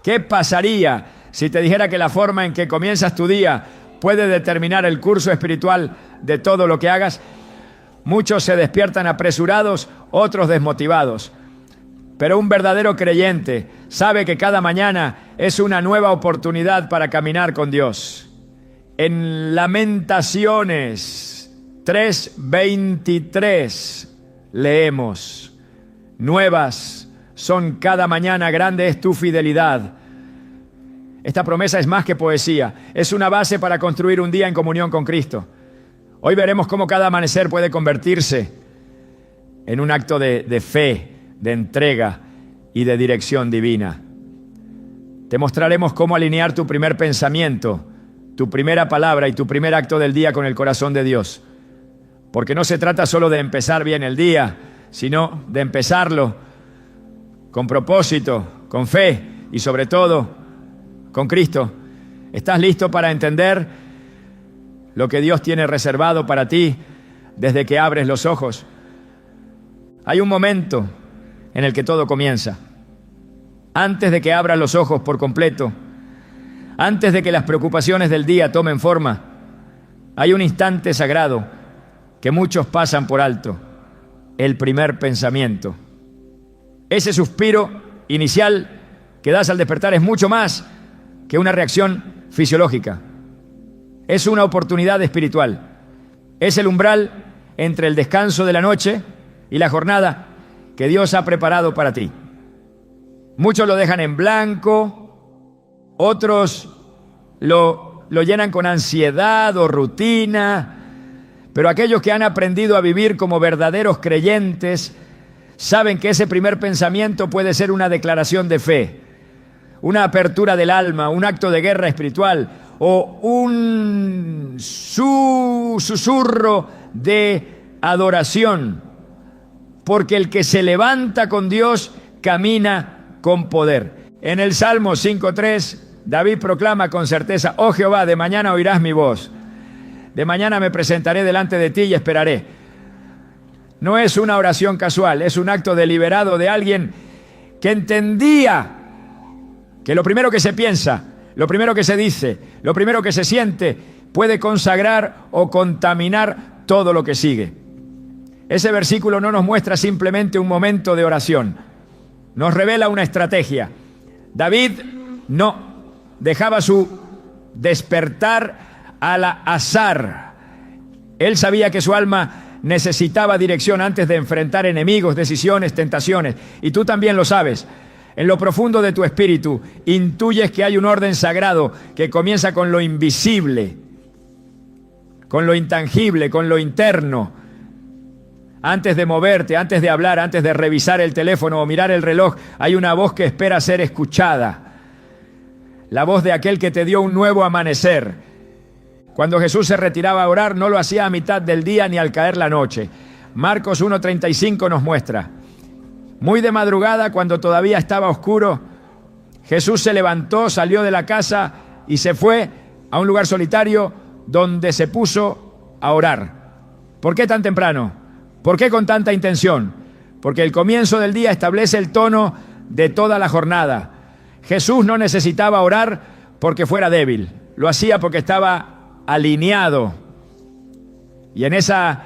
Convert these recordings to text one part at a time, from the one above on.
¿Qué pasaría si te dijera que la forma en que comienzas tu día puede determinar el curso espiritual de todo lo que hagas? Muchos se despiertan apresurados, otros desmotivados. Pero un verdadero creyente sabe que cada mañana es una nueva oportunidad para caminar con Dios. En Lamentaciones 3:23 leemos: nuevas son cada mañana, grande es tu fidelidad. Esta promesa es más que poesía, es una base para construir un día en comunión con Cristo. Hoy veremos cómo cada amanecer puede convertirse en un acto de fe, de entrega y de dirección divina. Te mostraremos cómo alinear tu primer pensamiento, tu primera palabra y tu primer acto del día con el corazón de Dios. Porque no se trata solo de empezar bien el día, sino de empezarlo con propósito, con fe y sobre todo con Cristo. ¿Estás listo para entender lo que Dios tiene reservado para ti desde que abres los ojos? Hay un momento en el que todo comienza. Antes de que abras los ojos por completo, antes de que las preocupaciones del día tomen forma, hay un instante sagrado que muchos pasan por alto: el primer pensamiento. Ese suspiro inicial que das al despertar es mucho más que una reacción fisiológica. Es una oportunidad espiritual. Es el umbral entre el descanso de la noche y la jornada que Dios ha preparado para ti. Muchos lo dejan en blanco, otros lo llenan con ansiedad o rutina, pero aquellos que han aprendido a vivir como verdaderos creyentes saben que ese primer pensamiento puede ser una declaración de fe, una apertura del alma, un acto de guerra espiritual o un susurro de adoración, porque el que se levanta con Dios camina con poder. En el Salmo 5:3, David proclama con certeza: oh Jehová, de mañana oirás mi voz, de mañana me presentaré delante de ti y esperaré. No es una oración casual, es un acto deliberado de alguien que entendía que lo primero que se piensa, lo primero que se dice, lo primero que se siente puede consagrar o contaminar todo lo que sigue. Ese versículo no nos muestra simplemente un momento de oración, nos revela una estrategia. David no dejaba su despertar al azar. Él sabía que su alma necesitaba dirección antes de enfrentar enemigos, decisiones, tentaciones. Y tú también lo sabes. En lo profundo de tu espíritu intuyes que hay un orden sagrado que comienza con lo invisible, con lo intangible, con lo interno. Antes de moverte, antes de hablar, antes de revisar el teléfono o mirar el reloj, hay una voz que espera ser escuchada. La voz de aquel que te dio un nuevo amanecer. Cuando Jesús se retiraba a orar, no lo hacía a mitad del día ni al caer la noche. Marcos 1:35 nos muestra: muy de madrugada, cuando todavía estaba oscuro, Jesús se levantó, salió de la casa y se fue a un lugar solitario donde se puso a orar. ¿Por qué tan temprano? ¿Por qué con tanta intención? Porque el comienzo del día establece el tono de toda la jornada. Jesús no necesitaba orar porque fuera débil, lo hacía porque estaba alineado. Y en esa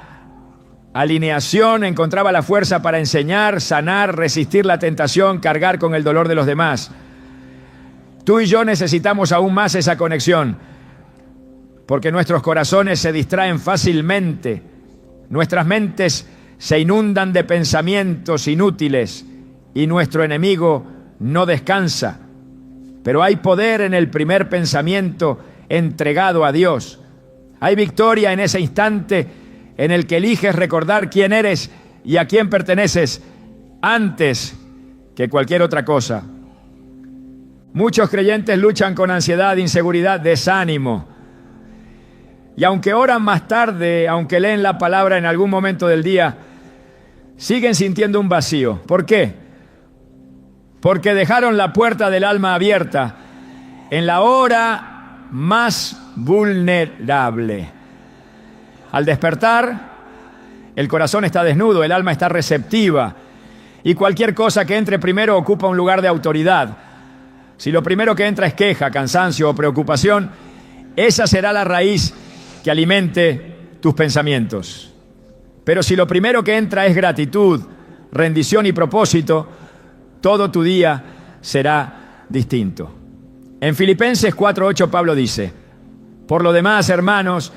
alineación encontraba la fuerza para enseñar, sanar, resistir la tentación, cargar con el dolor de los demás. Tú y yo necesitamos aún más esa conexión, porque nuestros corazones se distraen fácilmente. Nuestras mentes se inundan de pensamientos inútiles y nuestro enemigo no descansa. Pero hay poder en el primer pensamiento entregado a Dios. Hay victoria en ese instante en el que eliges recordar quién eres y a quién perteneces antes que cualquier otra cosa. Muchos creyentes luchan con ansiedad, inseguridad, desánimo. Y aunque oran más tarde, aunque leen la palabra en algún momento del día, siguen sintiendo un vacío. ¿Por qué? Porque dejaron la puerta del alma abierta en la hora más vulnerable. Al despertar, el corazón está desnudo, el alma está receptiva, y cualquier cosa que entre primero ocupa un lugar de autoridad. Si lo primero que entra es queja, cansancio o preocupación, esa será la raíz que alimente tus pensamientos. Pero si lo primero que entra es gratitud, rendición y propósito, todo tu día será distinto. En Filipenses 4:8 Pablo dice: por lo demás, hermanos,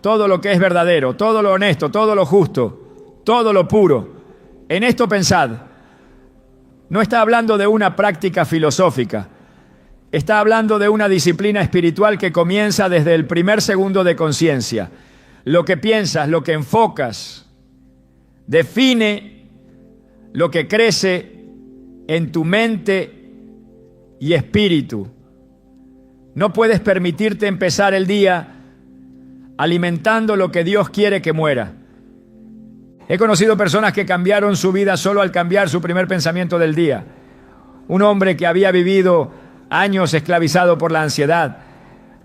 todo lo que es verdadero, todo lo honesto, todo lo justo, todo lo puro, en esto pensad. No está hablando de una práctica filosófica, está hablando de una disciplina espiritual que comienza desde el primer segundo de conciencia. Lo que piensas, lo que enfocas, define lo que crece en tu mente y espíritu. No puedes permitirte empezar el día alimentando lo que Dios quiere que muera. He conocido personas que cambiaron su vida solo al cambiar su primer pensamiento del día. Un hombre que había vivido años esclavizado por la ansiedad,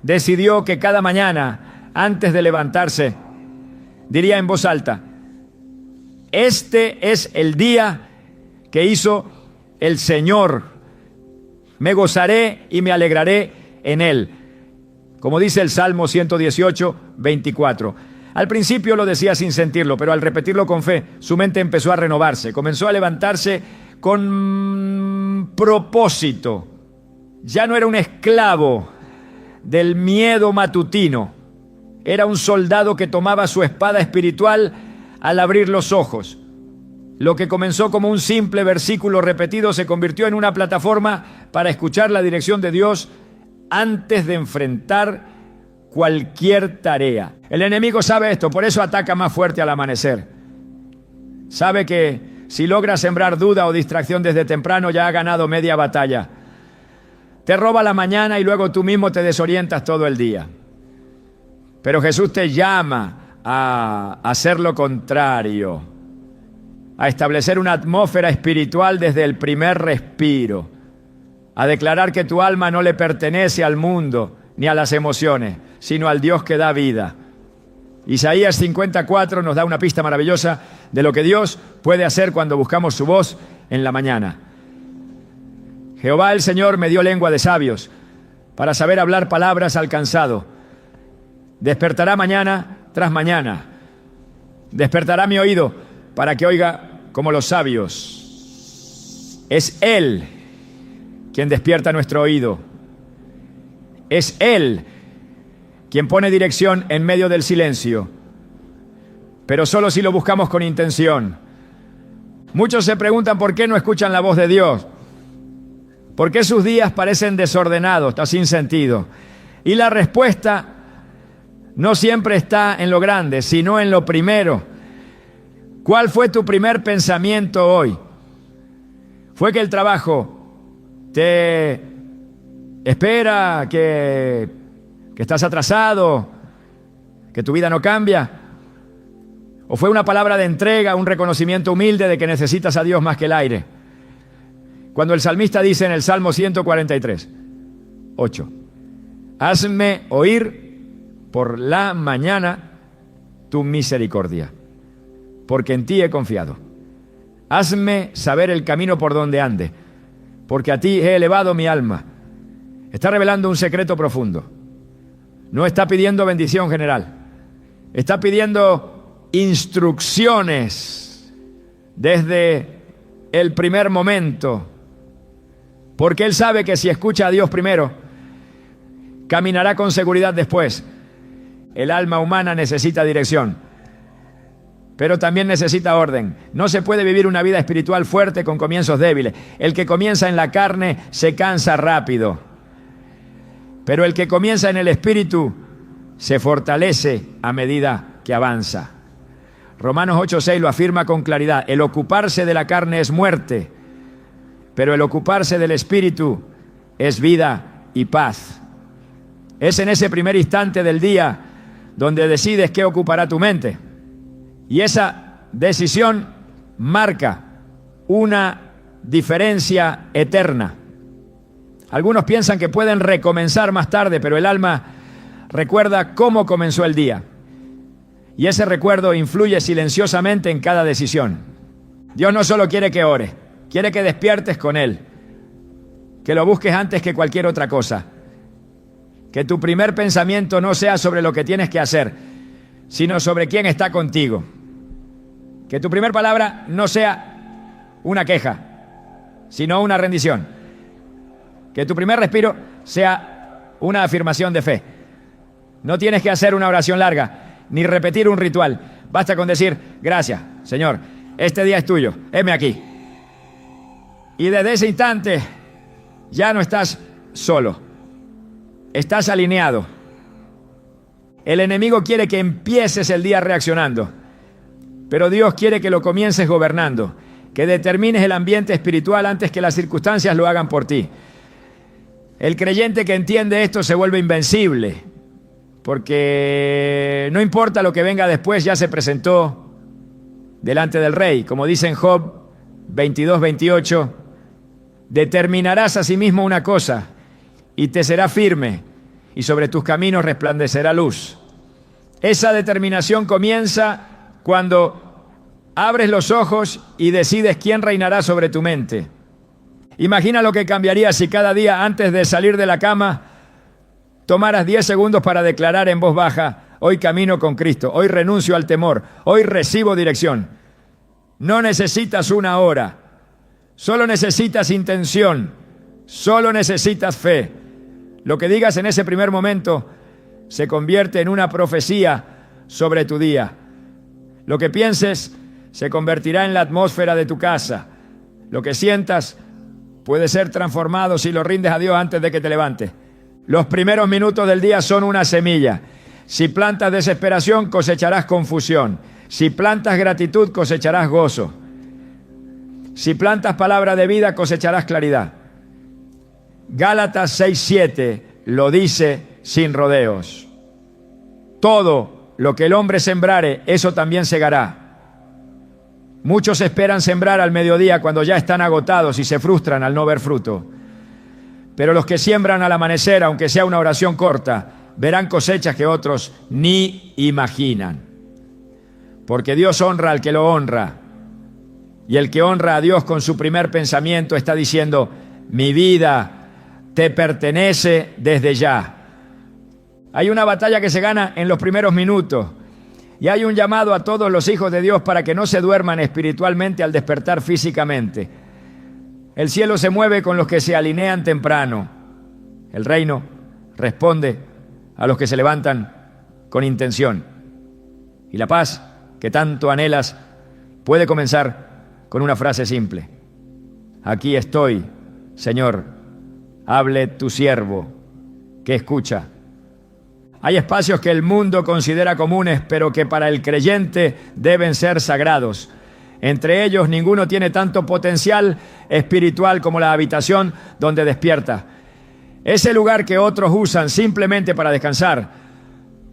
decidió que cada mañana, antes de levantarse, diría en voz alta: este es el día que hizo el Señor. Me gozaré y me alegraré en él. Como dice el Salmo 118, 24. Al principio lo decía sin sentirlo, pero al repetirlo con fe, su mente empezó a renovarse. Comenzó a levantarse con propósito. Ya no era un esclavo del miedo matutino. Era un soldado que tomaba su espada espiritual al abrir los ojos. Lo que comenzó como un simple versículo repetido se convirtió en una plataforma para escuchar la dirección de Dios antes de enfrentar cualquier tarea. El enemigo sabe esto, por eso ataca más fuerte al amanecer. Sabe que si logra sembrar duda o distracción desde temprano, ya ha ganado media batalla. Te roba la mañana y luego tú mismo te desorientas todo el día. Pero Jesús te llama a hacer lo contrario, a establecer una atmósfera espiritual desde el primer respiro, a declarar que tu alma no le pertenece al mundo ni a las emociones, sino al Dios que da vida. Isaías 54 nos da una pista maravillosa de lo que Dios puede hacer cuando buscamos su voz en la mañana. Jehová el Señor me dio lengua de sabios para saber hablar palabras al cansado. Despertará mañana tras mañana. Despertará mi oído para que oiga como los sabios. Es Él quien despierta nuestro oído. Es Él quien pone dirección en medio del silencio, pero solo si lo buscamos con intención. Muchos se preguntan por qué no escuchan la voz de Dios, por qué sus días parecen desordenados, está sin sentido. Y la respuesta no siempre está en lo grande, sino en lo primero. ¿Cuál fue tu primer pensamiento hoy? ¿Fue que el trabajo te espera, que estás atrasado, que tu vida no cambia? ¿O fue una palabra de entrega, un reconocimiento humilde de que necesitas a Dios más que el aire? Cuando el salmista dice en el Salmo 143, 8, hazme oír por la mañana tu misericordia, porque en ti he confiado. Hazme saber el camino por donde ande, porque a ti he elevado mi alma. Está revelando un secreto profundo. No está pidiendo bendición general. Está pidiendo instrucciones desde el primer momento. Porque él sabe que si escucha a Dios primero, caminará con seguridad después. El alma humana necesita dirección, pero también necesita orden. No se puede vivir una vida espiritual fuerte con comienzos débiles. El que comienza en la carne se cansa rápido, pero el que comienza en el espíritu se fortalece a medida que avanza. Romanos 8:6 lo afirma con claridad. El ocuparse de la carne es muerte, pero el ocuparse del espíritu es vida y paz. Es en ese primer instante del día donde decides qué ocupará tu mente. Y esa decisión marca una diferencia eterna. Algunos piensan que pueden recomenzar más tarde, pero el alma recuerda cómo comenzó el día. Y ese recuerdo influye silenciosamente en cada decisión. Dios no solo quiere que ores, quiere que despiertes con Él, que lo busques antes que cualquier otra cosa. Que tu primer pensamiento no sea sobre lo que tienes que hacer, sino sobre quién está contigo. Que tu primer palabra no sea una queja, sino una rendición. Que tu primer respiro sea una afirmación de fe. No tienes que hacer una oración larga, ni repetir un ritual. Basta con decir, gracias, Señor, este día es tuyo, heme aquí. Y desde ese instante ya no estás solo, estás alineado. El enemigo quiere que empieces el día reaccionando, pero Dios quiere que lo comiences gobernando, que determines el ambiente espiritual antes que las circunstancias lo hagan por ti. El creyente que entiende esto se vuelve invencible, porque no importa lo que venga después, ya se presentó delante del rey. Como dice en Job 22:28, determinarás a sí mismo una cosa y te será firme, y sobre tus caminos resplandecerá luz. Esa determinación comienza cuando abres los ojos y decides quién reinará sobre tu mente. Imagina lo que cambiaría si cada día antes de salir de la cama tomaras 10 segundos para declarar en voz baja, hoy camino con Cristo, hoy renuncio al temor, hoy recibo dirección. No necesitas una hora, solo necesitas intención, solo necesitas fe. Lo que digas en ese primer momento se convierte en una profecía sobre tu día. Lo que pienses se convertirá en la atmósfera de tu casa. Lo que sientas puede ser transformado si lo rindes a Dios antes de que te levantes. Los primeros minutos del día son una semilla. Si plantas desesperación, cosecharás confusión. Si plantas gratitud, cosecharás gozo. Si plantas palabra de vida, cosecharás claridad. Gálatas 6:7 lo dice sin rodeos. Todo lo que el hombre sembrare, eso también segará. Muchos esperan sembrar al mediodía cuando ya están agotados y se frustran al no ver fruto. Pero los que siembran al amanecer, aunque sea una oración corta, verán cosechas que otros ni imaginan. Porque Dios honra al que lo honra. Y el que honra a Dios con su primer pensamiento está diciendo, mi vida te pertenece desde ya. Hay una batalla que se gana en los primeros minutos. Y hay un llamado a todos los hijos de Dios para que no se duerman espiritualmente al despertar físicamente. El cielo se mueve con los que se alinean temprano. El reino responde a los que se levantan con intención. Y la paz que tanto anhelas puede comenzar con una frase simple. Aquí estoy, Señor, hable tu siervo, que escucha. Hay espacios que el mundo considera comunes, pero que para el creyente deben ser sagrados. Entre ellos, ninguno tiene tanto potencial espiritual como la habitación donde despierta. Ese lugar que otros usan simplemente para descansar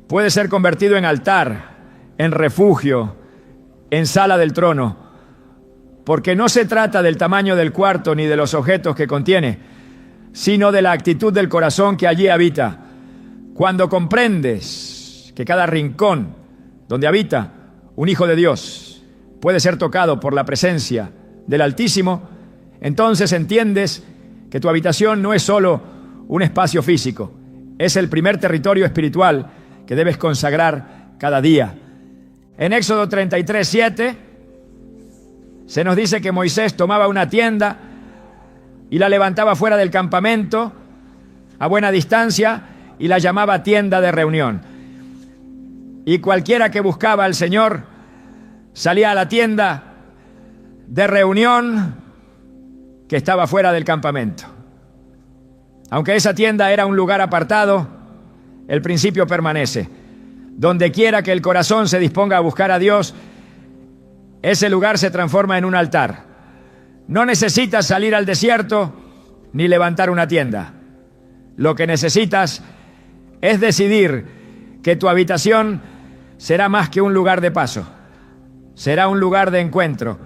puede ser convertido en altar, en refugio, en sala del trono, porque no se trata del tamaño del cuarto ni de los objetos que contiene, sino de la actitud del corazón que allí habita. Cuando comprendes que cada rincón donde habita un hijo de Dios puede ser tocado por la presencia del Altísimo, entonces entiendes que tu habitación no es solo un espacio físico, es el primer territorio espiritual que debes consagrar cada día. En Éxodo 33:7 se nos dice que Moisés tomaba una tienda y la levantaba fuera del campamento a buena distancia y la llamaba tienda de reunión. Y cualquiera que buscaba al Señor salía a la tienda de reunión que estaba fuera del campamento. Aunque esa tienda era un lugar apartado, el principio permanece. Donde quiera que el corazón se disponga a buscar a Dios, ese lugar se transforma en un altar. No necesitas salir al desierto ni levantar una tienda. Lo que necesitas es decidir que tu habitación será más que un lugar de paso. Será un lugar de encuentro.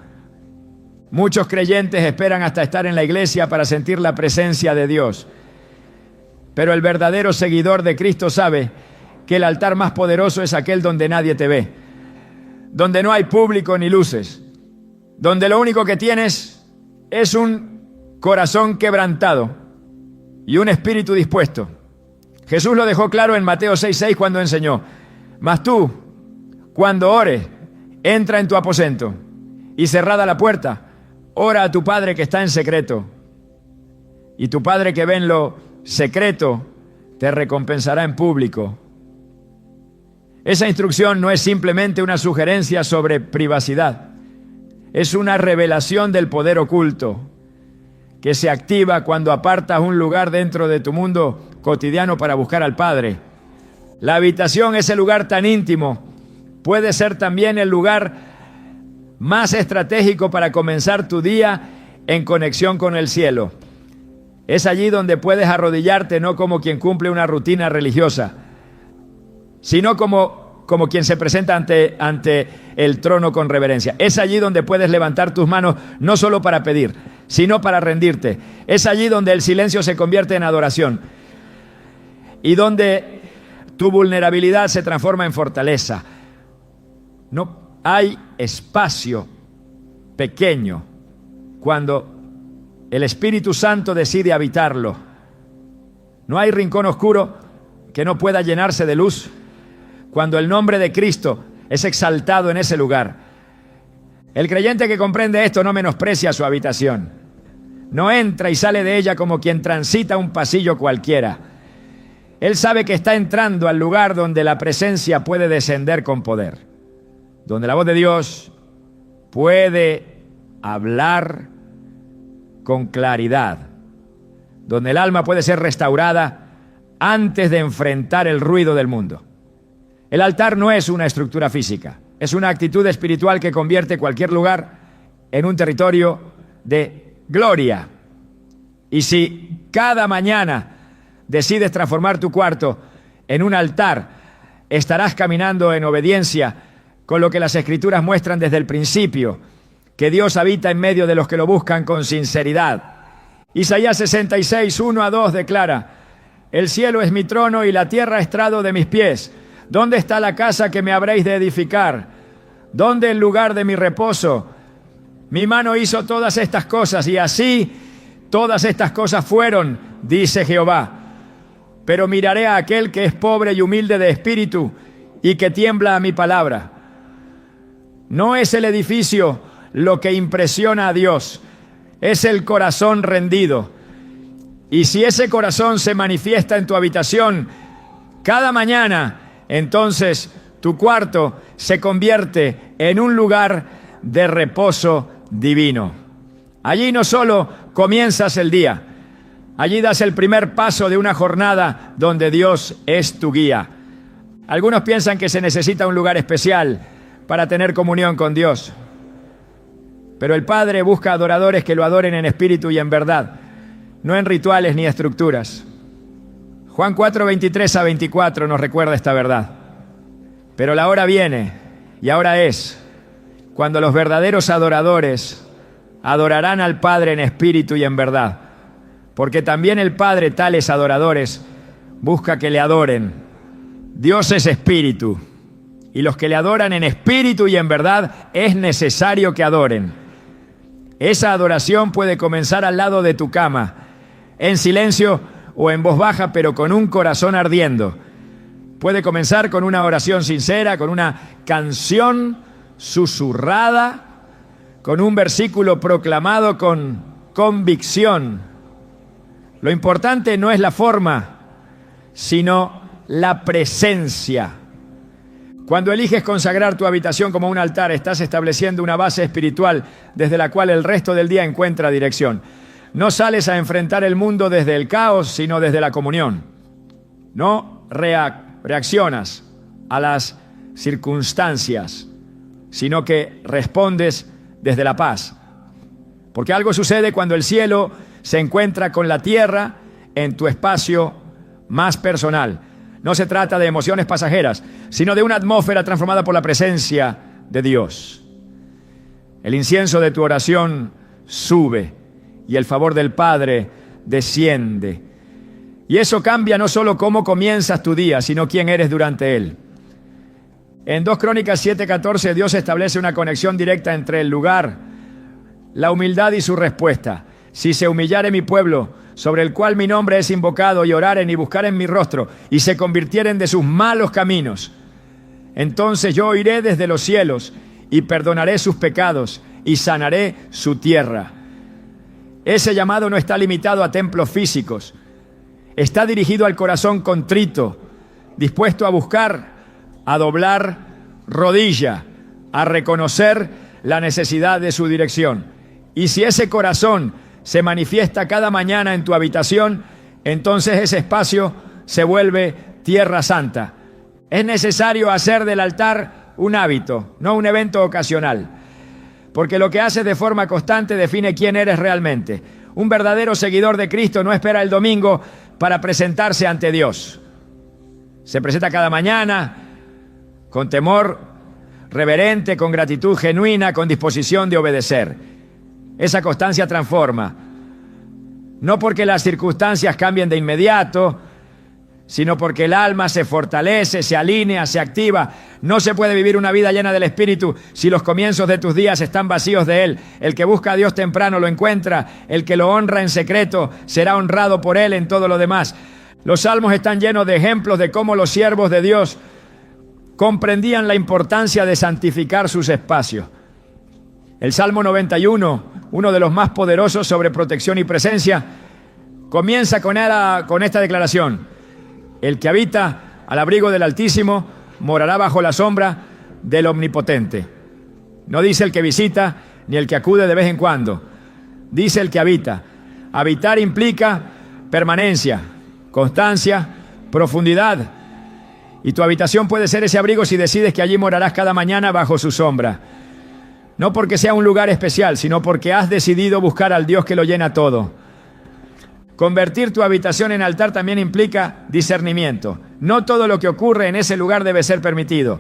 Muchos creyentes esperan hasta estar en la iglesia para sentir la presencia de Dios. Pero el verdadero seguidor de Cristo sabe que el altar más poderoso es aquel donde nadie te ve, donde no hay público ni luces, donde lo único que tienes es un corazón quebrantado y un espíritu dispuesto. Jesús lo dejó claro en Mateo 6:6 cuando enseñó: mas tú, cuando ores, entra en tu aposento y cerrada la puerta, ora a tu Padre que está en secreto. Y tu Padre que ve en lo secreto te recompensará en público. Esa instrucción no es simplemente una sugerencia sobre privacidad. Es una revelación del poder oculto que se activa cuando apartas un lugar dentro de tu mundo cotidiano para buscar al Padre. La habitación, ese lugar tan íntimo, puede ser también el lugar más estratégico para comenzar tu día en conexión con el cielo. Es allí donde puedes arrodillarte no como quien cumple una rutina religiosa, sino como quien se presenta ante el trono con reverencia. Es allí donde puedes levantar tus manos no solo para pedir, sino para rendirte. Es allí donde el silencio se convierte en adoración y donde tu vulnerabilidad se transforma en fortaleza. No hay espacio pequeño cuando el Espíritu Santo decide habitarlo. No hay rincón oscuro que no pueda llenarse de luz cuando el nombre de Cristo es exaltado en ese lugar. El creyente que comprende esto no menosprecia su habitación. No entra y sale de ella como quien transita un pasillo cualquiera. Él sabe que está entrando al lugar donde la presencia puede descender con poder, donde la voz de Dios puede hablar con claridad, donde el alma puede ser restaurada antes de enfrentar el ruido del mundo. El altar no es una estructura física, es una actitud espiritual que convierte cualquier lugar en un territorio de gloria. Y si cada mañana decides transformar tu cuarto en un altar, estarás caminando en obediencia con lo que las Escrituras muestran desde el principio, que Dios habita en medio de los que lo buscan con sinceridad. Isaías 66, 1-2 declara: el cielo es mi trono y la tierra estrado de mis pies. ¿Dónde está la casa que me habréis de edificar? ¿Dónde el lugar de mi reposo? Mi mano hizo todas estas cosas y así todas estas cosas fueron, dice Jehová. Pero miraré a aquel que es pobre y humilde de espíritu y que tiembla a mi palabra. No es el edificio lo que impresiona a Dios, es el corazón rendido. Y si ese corazón se manifiesta en tu habitación cada mañana, entonces tu cuarto se convierte en un lugar de reposo divino. Allí no solo comienzas el día, allí das el primer paso de una jornada donde Dios es tu guía. Algunos piensan que se necesita un lugar especial para tener comunión con Dios, pero el Padre busca adoradores que lo adoren en espíritu y en verdad, no en rituales ni estructuras. Juan 4, 23-24 nos recuerda esta verdad. Pero la hora viene, y ahora es, cuando los verdaderos adoradores adorarán al Padre en espíritu y en verdad, porque también el Padre, tales adoradores, busca que le adoren. Dios es espíritu, y los que le adoran en espíritu y en verdad es necesario que adoren. Esa adoración puede comenzar al lado de tu cama, en silencio o en voz baja, pero con un corazón ardiendo. Puede comenzar con una oración sincera, con una canción susurrada, con un versículo proclamado con convicción. Lo importante no es la forma, sino la presencia. Cuando eliges consagrar tu habitación como un altar, estás estableciendo una base espiritual desde la cual el resto del día encuentra dirección. No sales a enfrentar el mundo desde el caos, sino desde la comunión. No reaccionas a las circunstancias, sino que respondes desde la paz. Porque algo sucede cuando el cielo se encuentra con la tierra en tu espacio más personal. No se trata de emociones pasajeras, sino de una atmósfera transformada por la presencia de Dios. El incienso de tu oración sube y el favor del Padre desciende. Y eso cambia no solo cómo comienzas tu día, sino quién eres durante él. En 2 Crónicas 7:14, Dios establece una conexión directa entre el lugar, la humildad y su respuesta. Si se humillare mi pueblo, sobre el cual mi nombre es invocado, y oraren y buscaren mi rostro, y se convirtieren de sus malos caminos, entonces yo oiré desde los cielos, y perdonaré sus pecados, y sanaré su tierra. Ese llamado no está limitado a templos físicos. Está dirigido al corazón contrito, dispuesto a buscar, a doblar rodilla, a reconocer la necesidad de su dirección. Y si ese corazón se manifiesta cada mañana en tu habitación, entonces ese espacio se vuelve tierra santa. Es necesario hacer del altar un hábito, no un evento ocasional, porque lo que haces de forma constante define quién eres realmente. Un verdadero seguidor de Cristo no espera el domingo para presentarse ante Dios. Se presenta cada mañana con temor reverente, con gratitud genuina, con disposición de obedecer. Esa constancia transforma, no porque las circunstancias cambien de inmediato, sino porque el alma se fortalece, se alinea, se activa. No se puede vivir una vida llena del Espíritu si los comienzos de tus días están vacíos de Él. El que busca a Dios temprano lo encuentra, el que lo honra en secreto será honrado por Él en todo lo demás. Los salmos están llenos de ejemplos de cómo los siervos de Dios comprendían la importancia de santificar sus espacios. El Salmo 91, uno de los más poderosos sobre protección y presencia, comienza con esta declaración: el que habita al abrigo del Altísimo morará bajo la sombra del Omnipotente. No dice el que visita ni el que acude de vez en cuando. Dice el que habita. Habitar implica permanencia, constancia, profundidad. Y tu habitación puede ser ese abrigo si decides que allí morarás cada mañana bajo su sombra. No porque sea un lugar especial, sino porque has decidido buscar al Dios que lo llena todo. Convertir tu habitación en altar también implica discernimiento. No todo lo que ocurre en ese lugar debe ser permitido.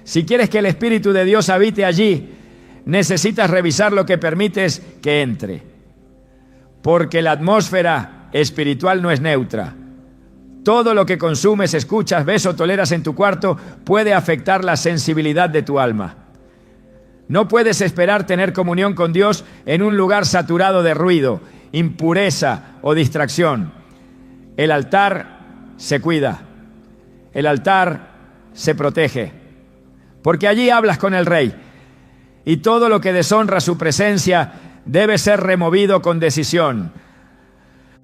Si quieres que el Espíritu de Dios habite allí, necesitas revisar lo que permites que entre. Porque la atmósfera espiritual no es neutra. Todo lo que consumes, escuchas, ves o toleras en tu cuarto puede afectar la sensibilidad de tu alma. No puedes esperar tener comunión con Dios en un lugar saturado de ruido, impureza o distracción. El altar se cuida, el altar se protege, porque allí hablas con el Rey, y todo lo que deshonra su presencia debe ser removido con decisión.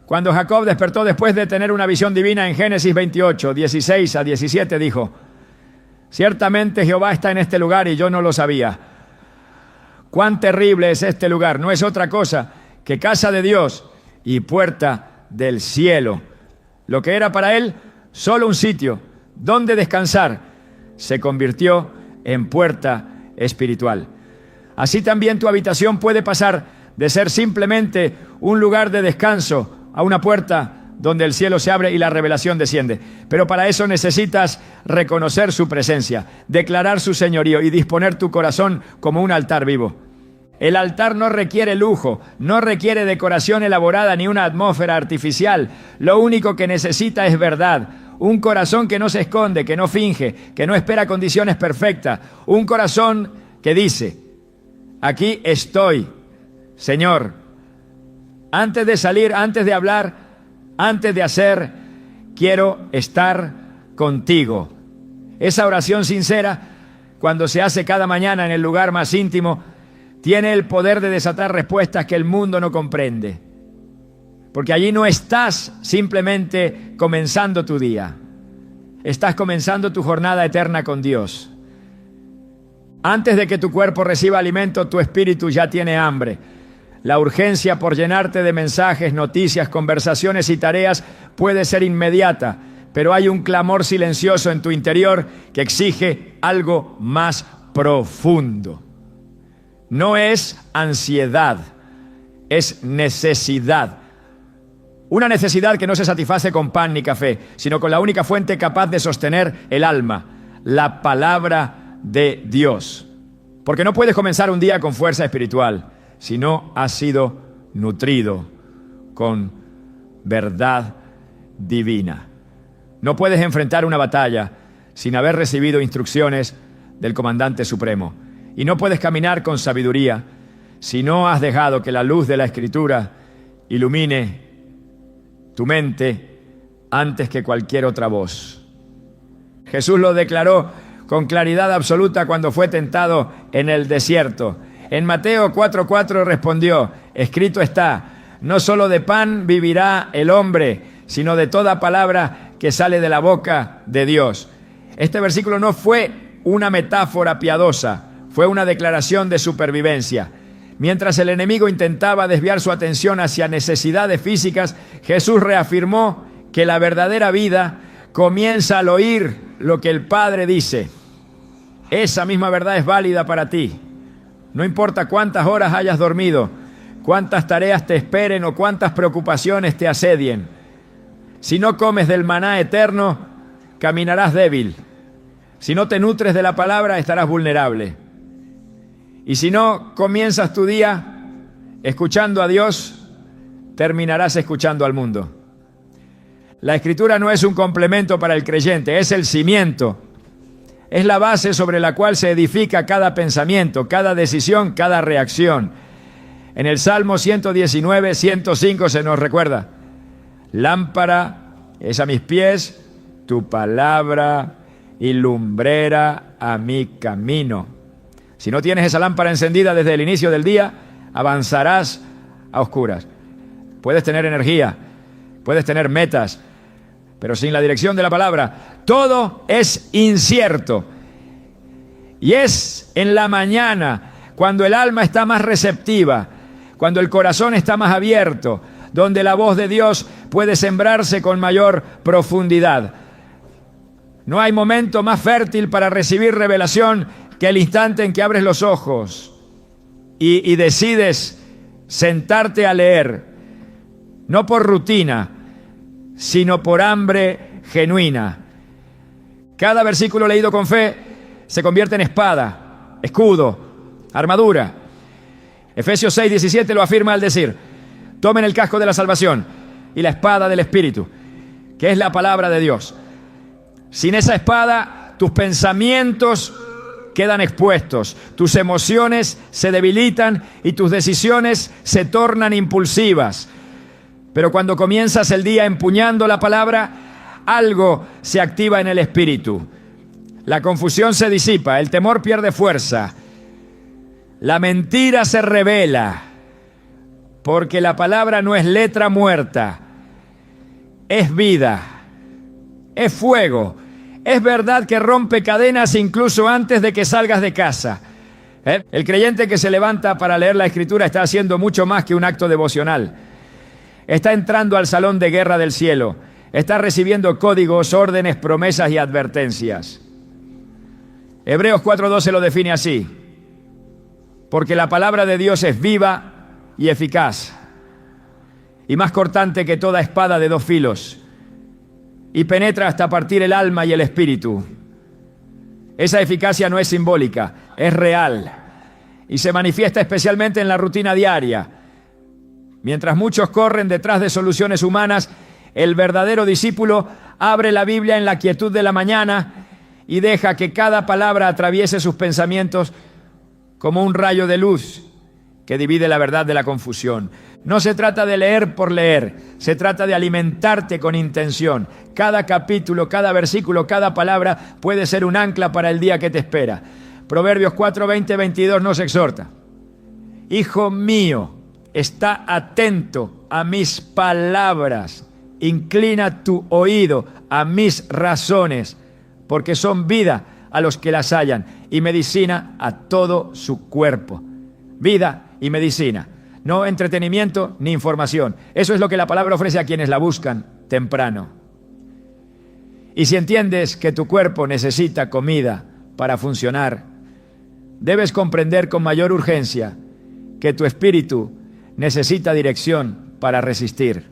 Cuando Jacob despertó después de tener una visión divina en Génesis 28, 16 a 17, dijo: ciertamente Jehová está en este lugar y yo no lo sabía. Cuán terrible es este lugar, no es otra cosa que casa de Dios y puerta del cielo. Lo que era para él solo un sitio donde descansar se convirtió en puerta espiritual. Así también tu habitación puede pasar de ser simplemente un lugar de descanso a una puerta donde el cielo se abre y la revelación desciende. Pero para eso necesitas reconocer su presencia, declarar su señorío y disponer tu corazón como un altar vivo. El altar no requiere lujo, no requiere decoración elaborada ni una atmósfera artificial. Lo único que necesita es verdad. Un corazón que no se esconde, que no finge, que no espera condiciones perfectas. Un corazón que dice: aquí estoy, Señor. Antes de salir, antes de hablar, antes de hacer, quiero estar contigo. Esa oración sincera, cuando se hace cada mañana en el lugar más íntimo, tiene el poder de desatar respuestas que el mundo no comprende. Porque allí no estás simplemente comenzando tu día. Estás comenzando tu jornada eterna con Dios. Antes de que tu cuerpo reciba alimento, tu espíritu ya tiene hambre. La urgencia por llenarte de mensajes, noticias, conversaciones y tareas puede ser inmediata, pero hay un clamor silencioso en tu interior que exige algo más profundo. No es ansiedad, es necesidad. Una necesidad que no se satisface con pan ni café, sino con la única fuente capaz de sostener el alma, la palabra de Dios. Porque no puedes comenzar un día con fuerza espiritual si no has sido nutrido con verdad divina. No puedes enfrentar una batalla sin haber recibido instrucciones del Comandante Supremo. Y no puedes caminar con sabiduría si no has dejado que la luz de la Escritura ilumine tu mente antes que cualquier otra voz. Jesús lo declaró con claridad absoluta cuando fue tentado en el desierto. En Mateo 4:4 respondió: escrito está, no solo de pan vivirá el hombre, sino de toda palabra que sale de la boca de Dios. Este versículo no fue una metáfora piadosa, fue una declaración de supervivencia. Mientras el enemigo intentaba desviar su atención hacia necesidades físicas, Jesús reafirmó que la verdadera vida comienza al oír lo que el Padre dice. Esa misma verdad es válida para ti. No importa cuántas horas hayas dormido, cuántas tareas te esperen o cuántas preocupaciones te asedien. Si no comes del maná eterno, caminarás débil. Si no te nutres de la palabra, estarás vulnerable. Y si no comienzas tu día escuchando a Dios, terminarás escuchando al mundo. La Escritura no es un complemento para el creyente, es el cimiento. Es la base sobre la cual se edifica cada pensamiento, cada decisión, cada reacción. En el Salmo 119, 105 se nos recuerda: lámpara es a mis pies tu palabra y lumbrera a mi camino. Si no tienes esa lámpara encendida desde el inicio del día, avanzarás a oscuras. Puedes tener energía, puedes tener metas, pero sin la dirección de la palabra, todo es incierto. Y es en la mañana, cuando el alma está más receptiva, cuando el corazón está más abierto, donde la voz de Dios puede sembrarse con mayor profundidad. No hay momento más fértil para recibir revelación que el instante en que abres los ojos y decides sentarte a leer, no por rutina, sino por hambre genuina. Cada versículo leído con fe se convierte en espada, escudo, armadura. Efesios 6:17 lo afirma al decir: tomen el casco de la salvación y la espada del Espíritu, que es la palabra de Dios. Sin esa espada, tus pensamientos quedan expuestos, tus emociones se debilitan y tus decisiones se tornan impulsivas. Pero cuando comienzas el día empuñando la palabra, algo se activa en el espíritu. La confusión se disipa, el temor pierde fuerza, la mentira se revela, porque la palabra no es letra muerta, es vida, es fuego. Es verdad que rompe cadenas incluso antes de que salgas de casa. El creyente que se levanta para leer la Escritura está haciendo mucho más que un acto devocional. Está entrando al salón de guerra del cielo. Está recibiendo códigos, órdenes, promesas y advertencias. Hebreos 4:12 lo define así: porque la palabra de Dios es viva y eficaz, y más cortante que toda espada de dos filos, y penetra hasta partir el alma y el espíritu. Esa eficacia no es simbólica, es real, y se manifiesta especialmente en la rutina diaria. Mientras muchos corren detrás de soluciones humanas, el verdadero discípulo abre la Biblia en la quietud de la mañana y deja que cada palabra atraviese sus pensamientos como un rayo de luz que divide la verdad de la confusión. No se trata de leer por leer, se trata de alimentarte con intención. Cada capítulo, cada versículo, cada palabra puede ser un ancla para el día que te espera. Proverbios 4, 20, 22 nos exhorta: hijo mío, está atento a mis palabras, inclina tu oído a mis razones, porque son vida a los que las hallan y medicina a todo su cuerpo. Vida y medicina, no entretenimiento ni información. Eso es lo que la palabra ofrece a quienes la buscan temprano. Y si entiendes que tu cuerpo necesita comida para funcionar, debes comprender con mayor urgencia que tu espíritu necesita dirección para resistir.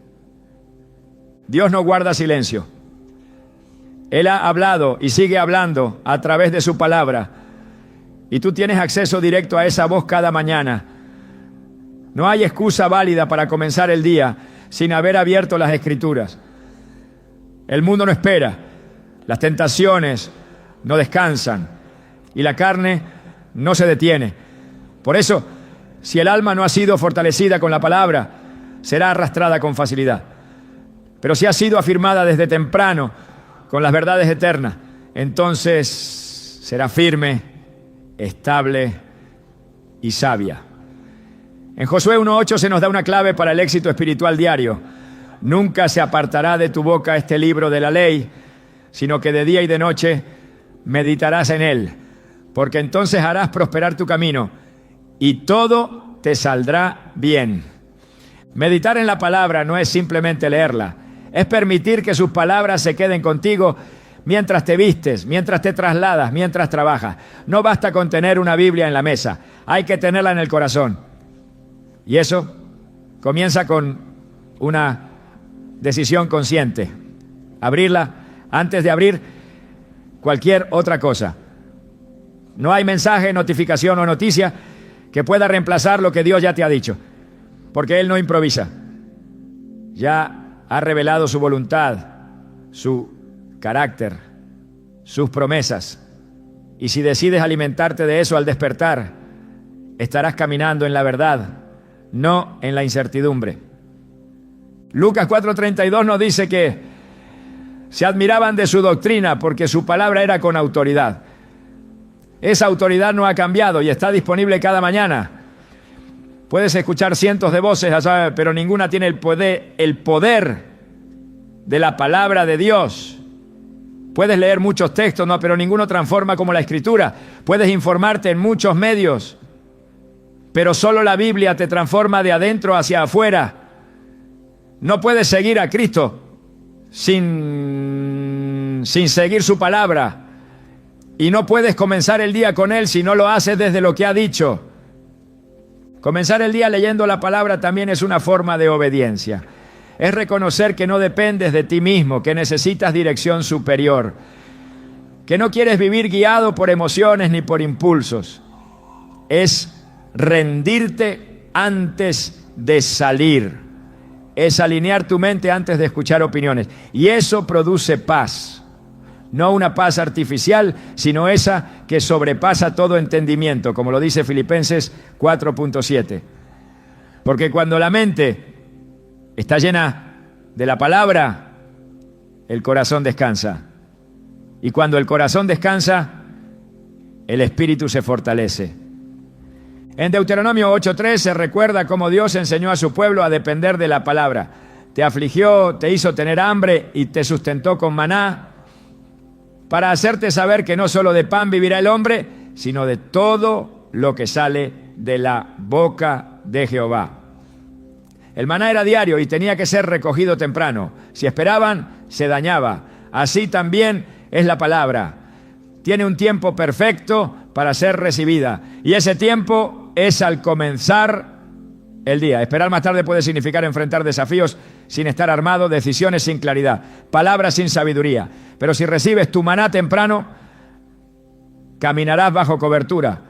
Dios no guarda silencio. Él ha hablado y sigue hablando a través de su palabra, y tú tienes acceso directo a esa voz cada mañana. No hay excusa válida para comenzar el día sin haber abierto las Escrituras. El mundo no espera, las tentaciones no descansan y la carne no se detiene. Por eso, si el alma no ha sido fortalecida con la palabra, será arrastrada con facilidad. Pero si ha sido afirmada desde temprano con las verdades eternas, entonces será firme, estable y sabia. En Josué 1:8 se nos da una clave para el éxito espiritual diario. Nunca se apartará de tu boca este libro de la ley, sino que de día y de noche meditarás en él, porque entonces harás prosperar tu camino y todo te saldrá bien. Meditar en la palabra no es simplemente leerla, es permitir que sus palabras se queden contigo mientras te vistes, mientras te trasladas, mientras trabajas. No basta con tener una Biblia en la mesa, hay que tenerla en el corazón. Y eso comienza con una decisión consciente. Abrirla antes de abrir cualquier otra cosa. No hay mensaje, notificación o noticia que pueda reemplazar lo que Dios ya te ha dicho, porque Él no improvisa. Ya ha revelado su voluntad, su carácter, sus promesas. Y si decides alimentarte de eso al despertar, estarás caminando en la verdad, no en la incertidumbre. Lucas 4:32 nos dice que se admiraban de su doctrina porque su palabra era con autoridad. Esa autoridad no ha cambiado y está disponible cada mañana. Puedes escuchar cientos de voces, pero ninguna tiene el poder de la palabra de Dios. Puedes leer muchos textos, pero ninguno transforma como la Escritura. Puedes informarte en muchos medios, pero solo la Biblia te transforma de adentro hacia afuera. No puedes seguir a Cristo sin seguir su palabra. Y no puedes comenzar el día con Él si no lo haces desde lo que ha dicho. Comenzar el día leyendo la palabra también es una forma de obediencia. Es reconocer que no dependes de ti mismo, que necesitas dirección superior, que no quieres vivir guiado por emociones ni por impulsos. Es rendirte antes de salir. Es alinear tu mente antes de escuchar opiniones. Y eso produce paz. No una paz artificial, sino esa que sobrepasa todo entendimiento, como lo dice Filipenses 4:7. Porque cuando la mente está llena de la palabra, el corazón descansa. Y cuando el corazón descansa, el espíritu se fortalece. En Deuteronomio 8:3 se recuerda cómo Dios enseñó a su pueblo a depender de la palabra. Te afligió, te hizo tener hambre y te sustentó con maná, para hacerte saber que no solo de pan vivirá el hombre, sino de todo lo que sale de la boca de Jehová. El maná era diario y tenía que ser recogido temprano. Si esperaban, se dañaba. Así también es la palabra. Tiene un tiempo perfecto para ser recibida. Y ese tiempo es al comenzar el día. Esperar más tarde puede significar enfrentar desafíos sin estar armado, decisiones sin claridad, palabras sin sabiduría. Pero si recibes tu maná temprano, caminarás bajo cobertura,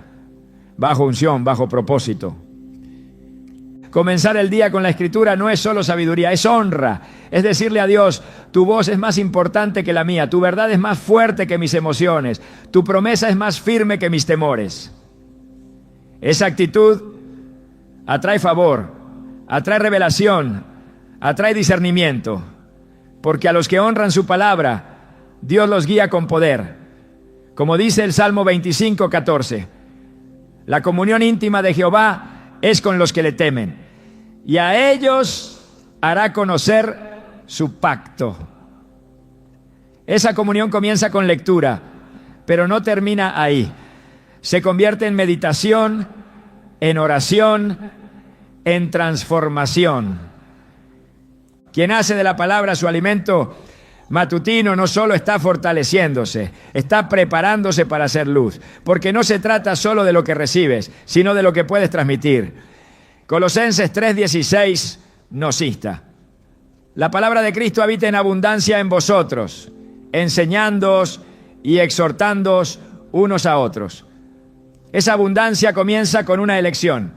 bajo unción, bajo propósito. Comenzar el día con la Escritura no es solo sabiduría, es honra. Es decirle a Dios, tu voz es más importante que la mía, tu verdad es más fuerte que mis emociones, tu promesa es más firme que mis temores. Esa actitud atrae favor, atrae revelación, atrae discernimiento, porque a los que honran su palabra, Dios los guía con poder. Como dice el Salmo 25:14, la comunión íntima de Jehová es con los que le temen, y a ellos hará conocer su pacto. Esa comunión comienza con lectura, pero no termina ahí. Se convierte en meditación, en oración, en transformación. Quien hace de la palabra su alimento matutino no solo está fortaleciéndose, está preparándose para hacer luz, porque no se trata solo de lo que recibes, sino de lo que puedes transmitir. Colosenses 3:16 nos insta: la palabra de Cristo habita en abundancia en vosotros, enseñándoos y exhortándoos unos a otros. Esa abundancia comienza con una elección: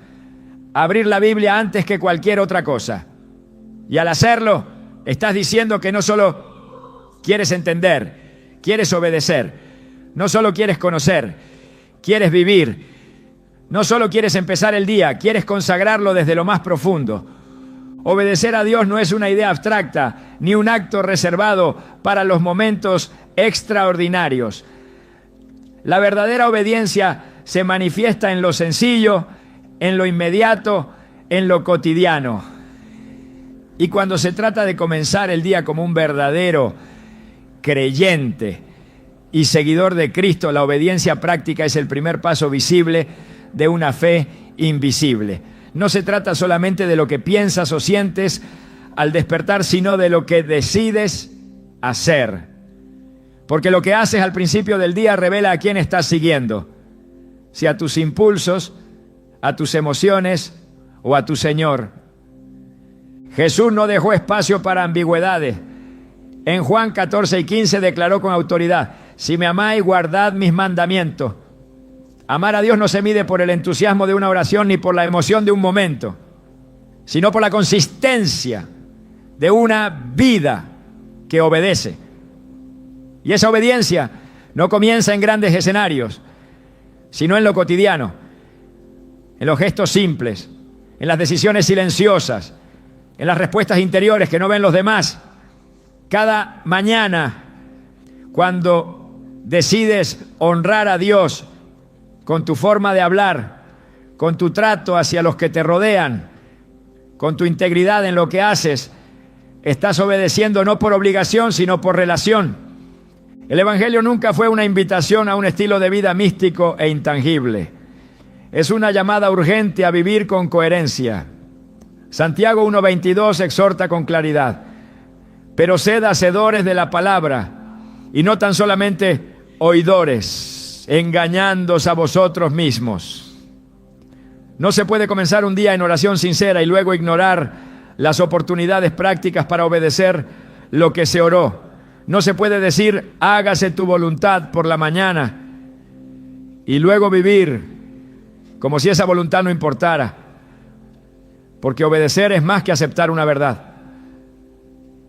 abrir la Biblia antes que cualquier otra cosa. Y al hacerlo, estás diciendo que no solo quieres entender, quieres obedecer, no solo quieres conocer, quieres vivir, no solo quieres empezar el día, quieres consagrarlo desde lo más profundo. Obedecer a Dios no es una idea abstracta, ni un acto reservado para los momentos extraordinarios. La verdadera obediencia se manifiesta en lo sencillo, en lo inmediato, en lo cotidiano. Y cuando se trata de comenzar el día como un verdadero creyente y seguidor de Cristo, la obediencia práctica es el primer paso visible de una fe invisible. No se trata solamente de lo que piensas o sientes al despertar, sino de lo que decides hacer. Porque lo que haces al principio del día revela a quién estás siguiendo. Si a tus impulsos, a tus emociones o a tu Señor. Jesús no dejó espacio para ambigüedades. En Juan 14 y 15 declaró con autoridad: si me amáis, guardad mis mandamientos. Amar a Dios no se mide por el entusiasmo de una oración ni por la emoción de un momento, sino por la consistencia de una vida que obedece. Y esa obediencia no comienza en grandes escenarios, sino en lo cotidiano, en los gestos simples, en las decisiones silenciosas, en las respuestas interiores que no ven los demás. Cada mañana, cuando decides honrar a Dios con tu forma de hablar, con tu trato hacia los que te rodean, con tu integridad en lo que haces, estás obedeciendo no por obligación, sino por relación. El Evangelio nunca fue una invitación a un estilo de vida místico e intangible. Es una llamada urgente a vivir con coherencia. Santiago 1:22 exhorta con claridad: pero sed hacedores de la palabra y no tan solamente oidores, engañándoos a vosotros mismos. No se puede comenzar un día en oración sincera y luego ignorar las oportunidades prácticas para obedecer lo que se oró. No se puede decir hágase tu voluntad por la mañana y luego vivir como si esa voluntad no importara, porque obedecer es más que aceptar una verdad,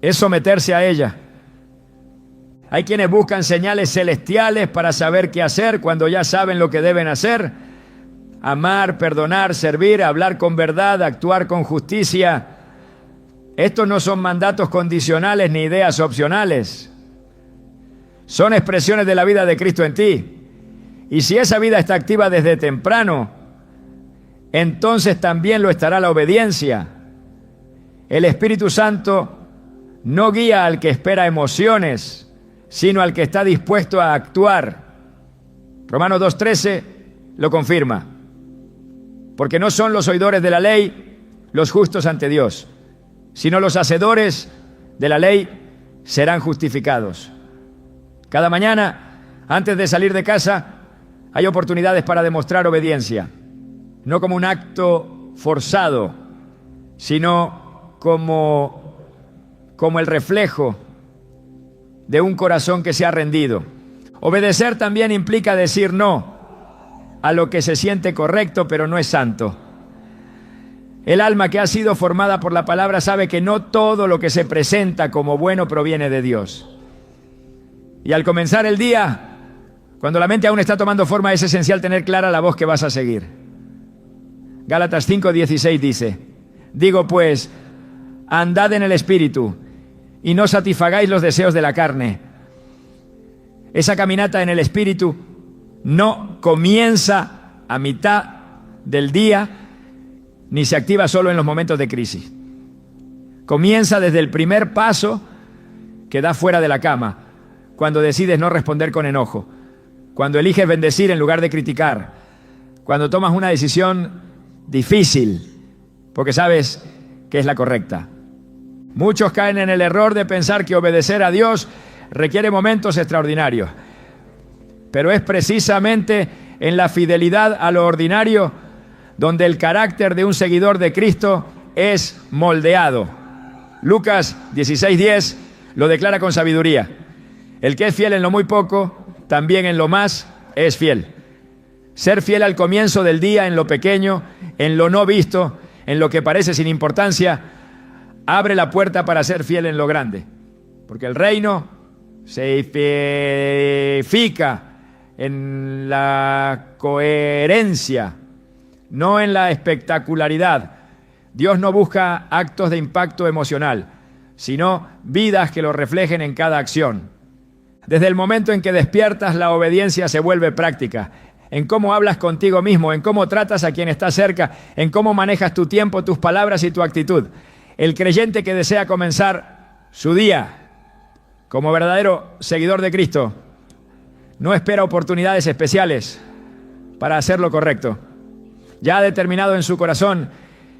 es someterse a ella. Hay quienes buscan señales celestiales para saber qué hacer cuando ya saben lo que deben hacer: amar, perdonar, servir, hablar con verdad, actuar con justicia. Estos no son mandatos condicionales ni ideas opcionales. Son expresiones de la vida de Cristo en ti. Y si esa vida está activa desde temprano, entonces también lo estará la obediencia. El Espíritu Santo no guía al que espera emociones, sino al que está dispuesto a actuar. Romanos 2:13 lo confirma. Porque no son los oidores de la ley los justos ante Dios, sino los hacedores de la ley serán justificados. Cada mañana, antes de salir de casa, hay oportunidades para demostrar obediencia, no como un acto forzado, sino como el reflejo de un corazón que se ha rendido. Obedecer también implica decir no a lo que se siente correcto, pero no es santo. El alma que ha sido formada por la palabra sabe que no todo lo que se presenta como bueno proviene de Dios. Y al comenzar el día, cuando la mente aún está tomando forma, es esencial tener clara la voz que vas a seguir. Gálatas 5:16 dice: digo pues, andad en el Espíritu y no satisfagáis los deseos de la carne. Esa caminata en el Espíritu no comienza a mitad del día, ni se activa solo en los momentos de crisis. Comienza desde el primer paso que das fuera de la cama, cuando decides no responder con enojo, cuando eliges bendecir en lugar de criticar, cuando tomas una decisión difícil porque sabes que es la correcta. Muchos caen en el error de pensar que obedecer a Dios requiere momentos extraordinarios, pero es precisamente en la fidelidad a lo ordinario donde el carácter de un seguidor de Cristo es moldeado. Lucas 16:10 lo declara con sabiduría: el que es fiel en lo muy poco, también en lo más es fiel. Ser fiel al comienzo del día, en lo pequeño, en lo no visto, en lo que parece sin importancia, abre la puerta para ser fiel en lo grande. Porque el reino se edifica en la coherencia, no en la espectacularidad. Dios no busca actos de impacto emocional, sino vidas que lo reflejen en cada acción. Desde el momento en que despiertas, la obediencia se vuelve práctica. En cómo hablas contigo mismo, en cómo tratas a quien está cerca, en cómo manejas tu tiempo, tus palabras y tu actitud. El creyente que desea comenzar su día como verdadero seguidor de Cristo no espera oportunidades especiales para hacer lo correcto. Ya ha determinado en su corazón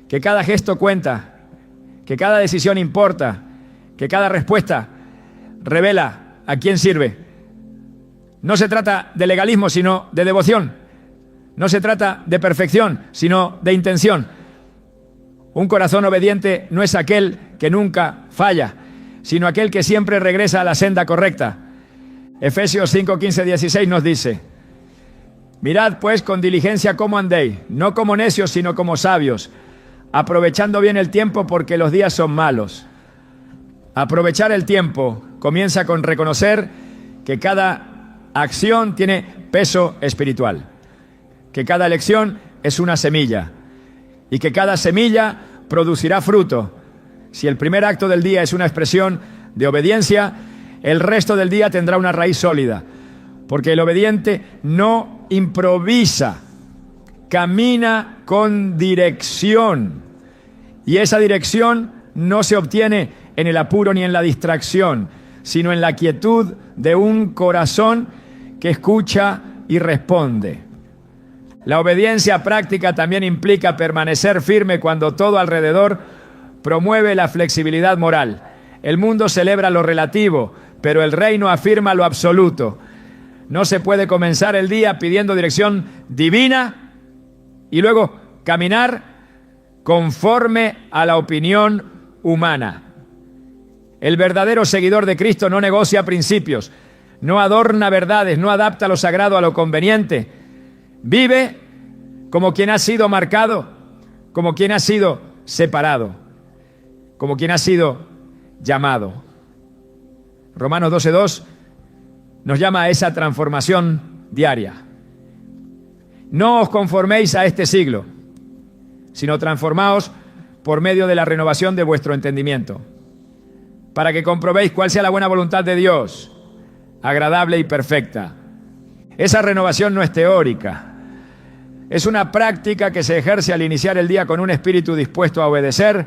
que cada gesto cuenta, que cada decisión importa, que cada respuesta revela a quién sirve. No se trata de legalismo, sino de devoción. No se trata de perfección, sino de intención. Un corazón obediente no es aquel que nunca falla, sino aquel que siempre regresa a la senda correcta. Efesios 5, 15, 16 nos dice: mirad pues con diligencia cómo andéis, no como necios, sino como sabios, aprovechando bien el tiempo porque los días son malos. Aprovechar el tiempo comienza con reconocer que cada acción tiene peso espiritual, que cada elección es una semilla y que cada semilla producirá fruto. Si el primer acto del día es una expresión de obediencia, el resto del día tendrá una raíz sólida, porque el obediente no improvisa, camina con dirección, y esa dirección no se obtiene en el apuro ni en la distracción, sino en la quietud de un corazón que escucha y responde. La obediencia práctica también implica permanecer firme cuando todo alrededor promueve la flexibilidad moral. El mundo celebra lo relativo, pero el reino afirma lo absoluto. No se puede comenzar el día pidiendo dirección divina y luego caminar conforme a la opinión humana. El verdadero seguidor de Cristo no negocia principios, no adorna verdades, no adapta lo sagrado a lo conveniente. Vive como quien ha sido marcado, como quien ha sido separado, como quien ha sido llamado. Romanos 12:2 nos llama a esa transformación diaria. No os conforméis a este siglo, sino transformaos por medio de la renovación de vuestro entendimiento, para que comprobéis cuál sea la buena voluntad de Dios, agradable y perfecta. Esa renovación no es teórica, es una práctica que se ejerce al iniciar el día con un espíritu dispuesto a obedecer,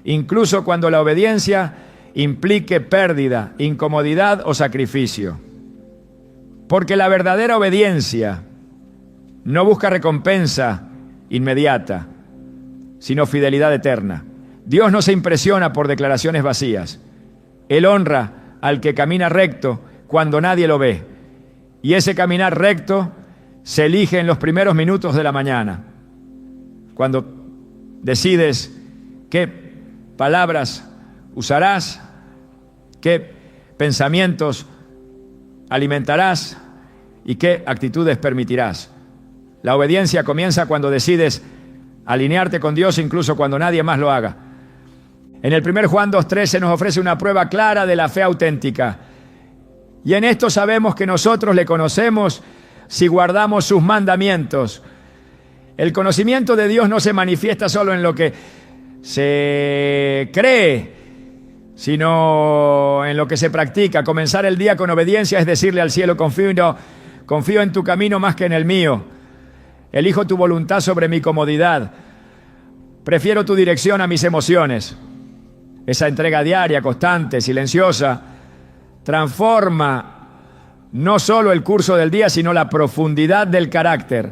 incluso cuando la obediencia implique pérdida, incomodidad o sacrificio. Porque la verdadera obediencia no busca recompensa inmediata, sino fidelidad eterna. Dios no se impresiona por declaraciones vacías. Él honra al que camina recto cuando nadie lo ve. Y ese caminar recto se elige en los primeros minutos de la mañana, cuando decides qué palabras usarás, qué pensamientos alimentarás y qué actitudes permitirás. La obediencia comienza cuando decides alinearte con Dios incluso cuando nadie más lo haga. En el 1 Juan 2:3 se nos ofrece una prueba clara de la fe auténtica. Y en esto sabemos que nosotros le conocemos si guardamos sus mandamientos. El conocimiento de Dios no se manifiesta solo en lo que se cree, sino en lo que se practica. Comenzar el día con obediencia es decirle al cielo: confío en tu camino más que en el mío. Elijo tu voluntad sobre mi comodidad. Prefiero tu dirección a mis emociones. Esa entrega diaria, constante, silenciosa, transforma no solo el curso del día, sino la profundidad del carácter.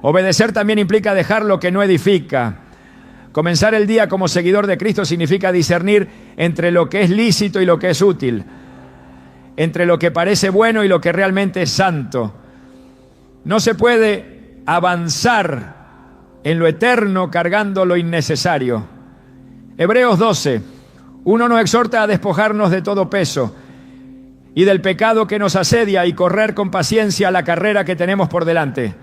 Obedecer también implica dejar lo que no edifica. Comenzar el día como seguidor de Cristo significa discernir entre lo que es lícito y lo que es útil, entre lo que parece bueno y lo que realmente es santo. No se puede avanzar en lo eterno cargando lo innecesario. Hebreos 12:1 nos exhorta a despojarnos de todo peso y del pecado que nos asedia y correr con paciencia la carrera que tenemos por delante.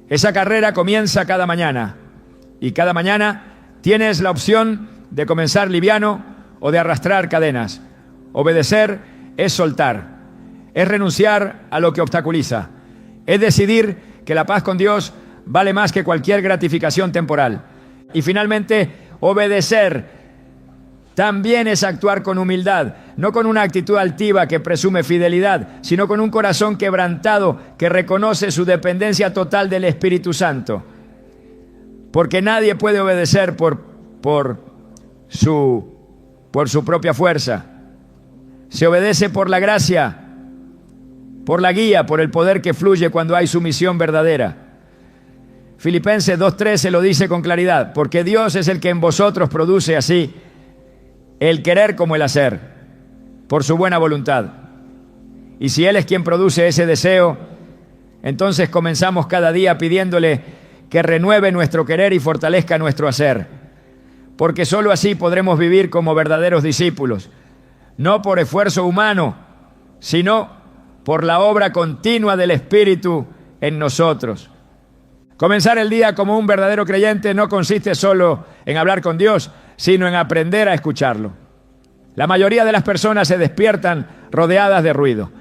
Esa carrera comienza cada mañana y cada mañana tienes la opción de comenzar liviano o de arrastrar cadenas. Obedecer es soltar, es renunciar a lo que obstaculiza, es decidir que la paz con Dios vale más que cualquier gratificación temporal. Y finalmente, obedecer también es actuar con humildad, no con una actitud altiva que presume fidelidad, sino con un corazón quebrantado que reconoce su dependencia total del Espíritu Santo. Porque nadie puede obedecer por su propia fuerza. Se obedece por la gracia, por la guía, por el poder que fluye cuando hay sumisión verdadera. Filipenses 2:13 lo dice con claridad, porque Dios es el que en vosotros produce así el querer como el hacer, por su buena voluntad. Y si Él es quien produce ese deseo, entonces comenzamos cada día pidiéndole que renueve nuestro querer y fortalezca nuestro hacer, porque sólo así podremos vivir como verdaderos discípulos, no por esfuerzo humano, sino por la obra continua del Espíritu en nosotros. Comenzar el día como un verdadero creyente no consiste solo en hablar con Dios, sino en aprender a escucharlo. La mayoría de las personas se despiertan rodeadas de ruido.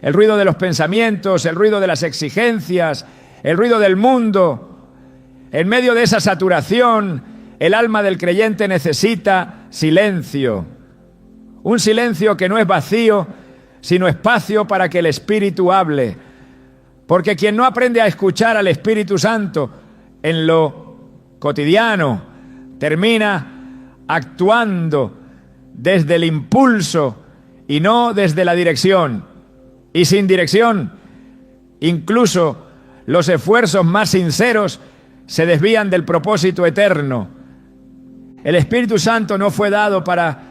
El ruido de los pensamientos, el ruido de las exigencias, el ruido del mundo. En medio de esa saturación, el alma del creyente necesita silencio. Un silencio que no es vacío, sino espacio para que el Espíritu hable. Porque quien no aprende a escuchar al Espíritu Santo en lo cotidiano, termina actuando desde el impulso y no desde la dirección. Y sin dirección, incluso los esfuerzos más sinceros se desvían del propósito eterno. El Espíritu Santo no fue dado para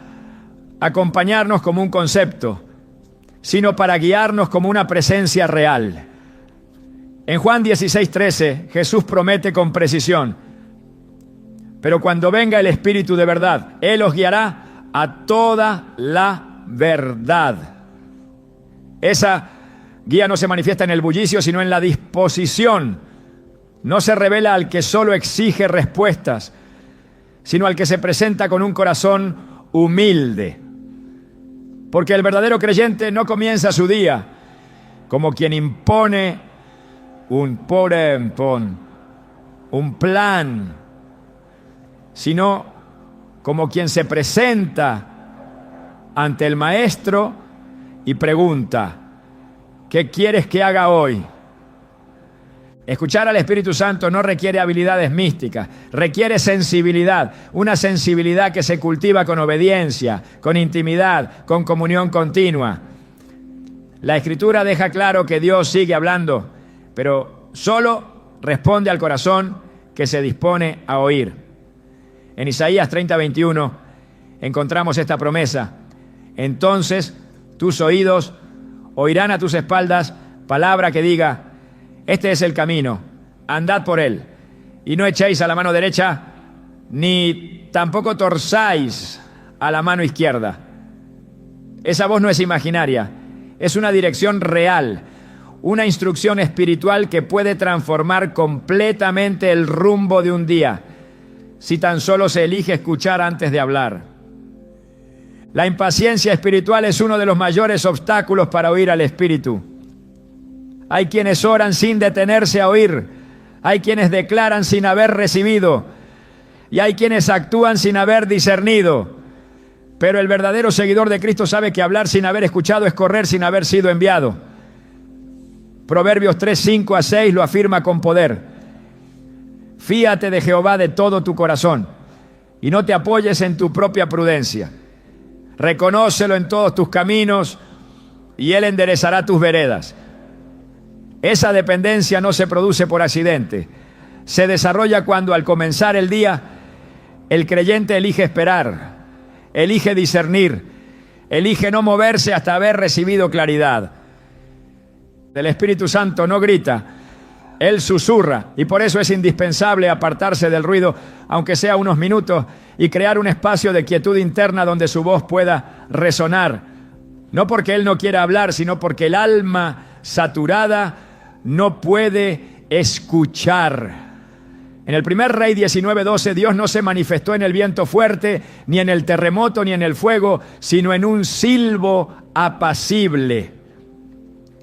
acompañarnos como un concepto, sino para guiarnos como una presencia real. En Juan 16:13, Jesús promete con precisión: pero cuando venga el Espíritu de verdad, Él os guiará a toda la verdad. Esa guía no se manifiesta en el bullicio, sino en la disposición. No se revela al que solo exige respuestas, sino al que se presenta con un corazón humilde. Porque el verdadero creyente no comienza su día como quien impone un plan, sino como quien se presenta ante el maestro y pregunta: ¿qué quieres que haga hoy? Escuchar al Espíritu Santo no requiere habilidades místicas, requiere sensibilidad, una sensibilidad que se cultiva con obediencia, con intimidad, con comunión continua. La Escritura deja claro que Dios sigue hablando, pero solo responde al corazón que se dispone a oír. En Isaías 30:21 encontramos esta promesa: entonces tus oídos oirán a tus espaldas palabra que diga: este es el camino, andad por él, y no echéis a la mano derecha, ni tampoco torzáis a la mano izquierda. Esa voz no es imaginaria, es una dirección real, una instrucción espiritual que puede transformar completamente el rumbo de un día, si tan solo se elige escuchar antes de hablar. La impaciencia espiritual es uno de los mayores obstáculos para oír al Espíritu. Hay quienes oran sin detenerse a oír, hay quienes declaran sin haber recibido, y hay quienes actúan sin haber discernido. Pero el verdadero seguidor de Cristo sabe que hablar sin haber escuchado es correr sin haber sido enviado. Proverbios 3:5-6 lo afirma con poder: fíate de Jehová de todo tu corazón, y no te apoyes en tu propia prudencia. Reconócelo en todos tus caminos, y Él enderezará tus veredas. Esa dependencia no se produce por accidente. Se desarrolla cuando, al comenzar el día, el creyente elige esperar, elige discernir, elige no moverse hasta haber recibido claridad. El Espíritu Santo no grita, Él susurra, y por eso es indispensable apartarse del ruido, aunque sea unos minutos, y crear un espacio de quietud interna donde su voz pueda resonar. No porque Él no quiera hablar, sino porque el alma saturada no puede escuchar. En el primer Rey 19:12, Dios no se manifestó en el viento fuerte, ni en el terremoto, ni en el fuego, sino en un silbo apacible.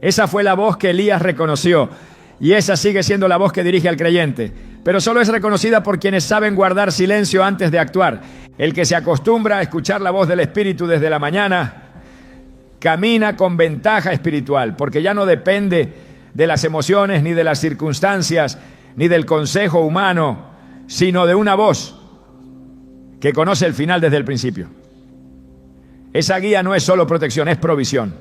Esa fue la voz que Elías reconoció, y esa sigue siendo la voz que dirige al creyente. pero solo es reconocida por quienes saben guardar silencio antes de actuar. El que se acostumbra a escuchar la voz del Espíritu desde la mañana camina con ventaja espiritual, porque ya no depende de las emociones, ni de las circunstancias, ni del consejo humano, sino de una voz que conoce el final desde el principio. Esa guía no es solo protección, es provisión.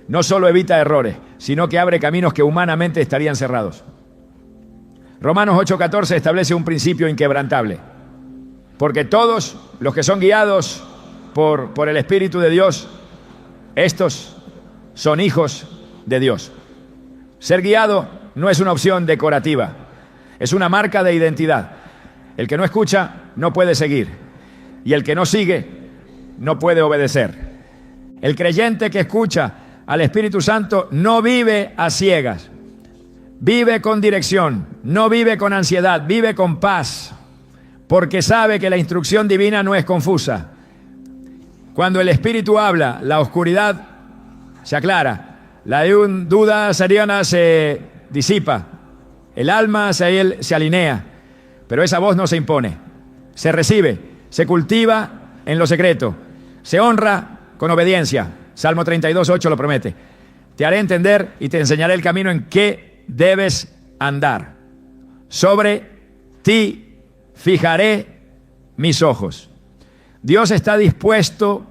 No solo evita errores, sino que abre caminos que humanamente estarían cerrados. Romanos 8:14 establece un principio inquebrantable. Porque todos los que son guiados por el Espíritu de Dios, estos son hijos de Dios. Ser guiado no es una opción decorativa, es una marca de identidad. El que no escucha no puede seguir, y el que no sigue no puede obedecer. El creyente que escucha al Espíritu Santo no vive a ciegas, vive con dirección, no vive con ansiedad, vive con paz, porque sabe que la instrucción divina no es confusa. Cuando el Espíritu habla, la oscuridad se aclara, la duda serena se disipa, el alma se alinea, pero esa voz no se impone, se recibe, se cultiva en lo secreto, se honra con obediencia. Salmo 32:8 lo promete. Te haré entender y te enseñaré el camino en que debes andar. Sobre ti fijaré mis ojos. Dios está dispuesto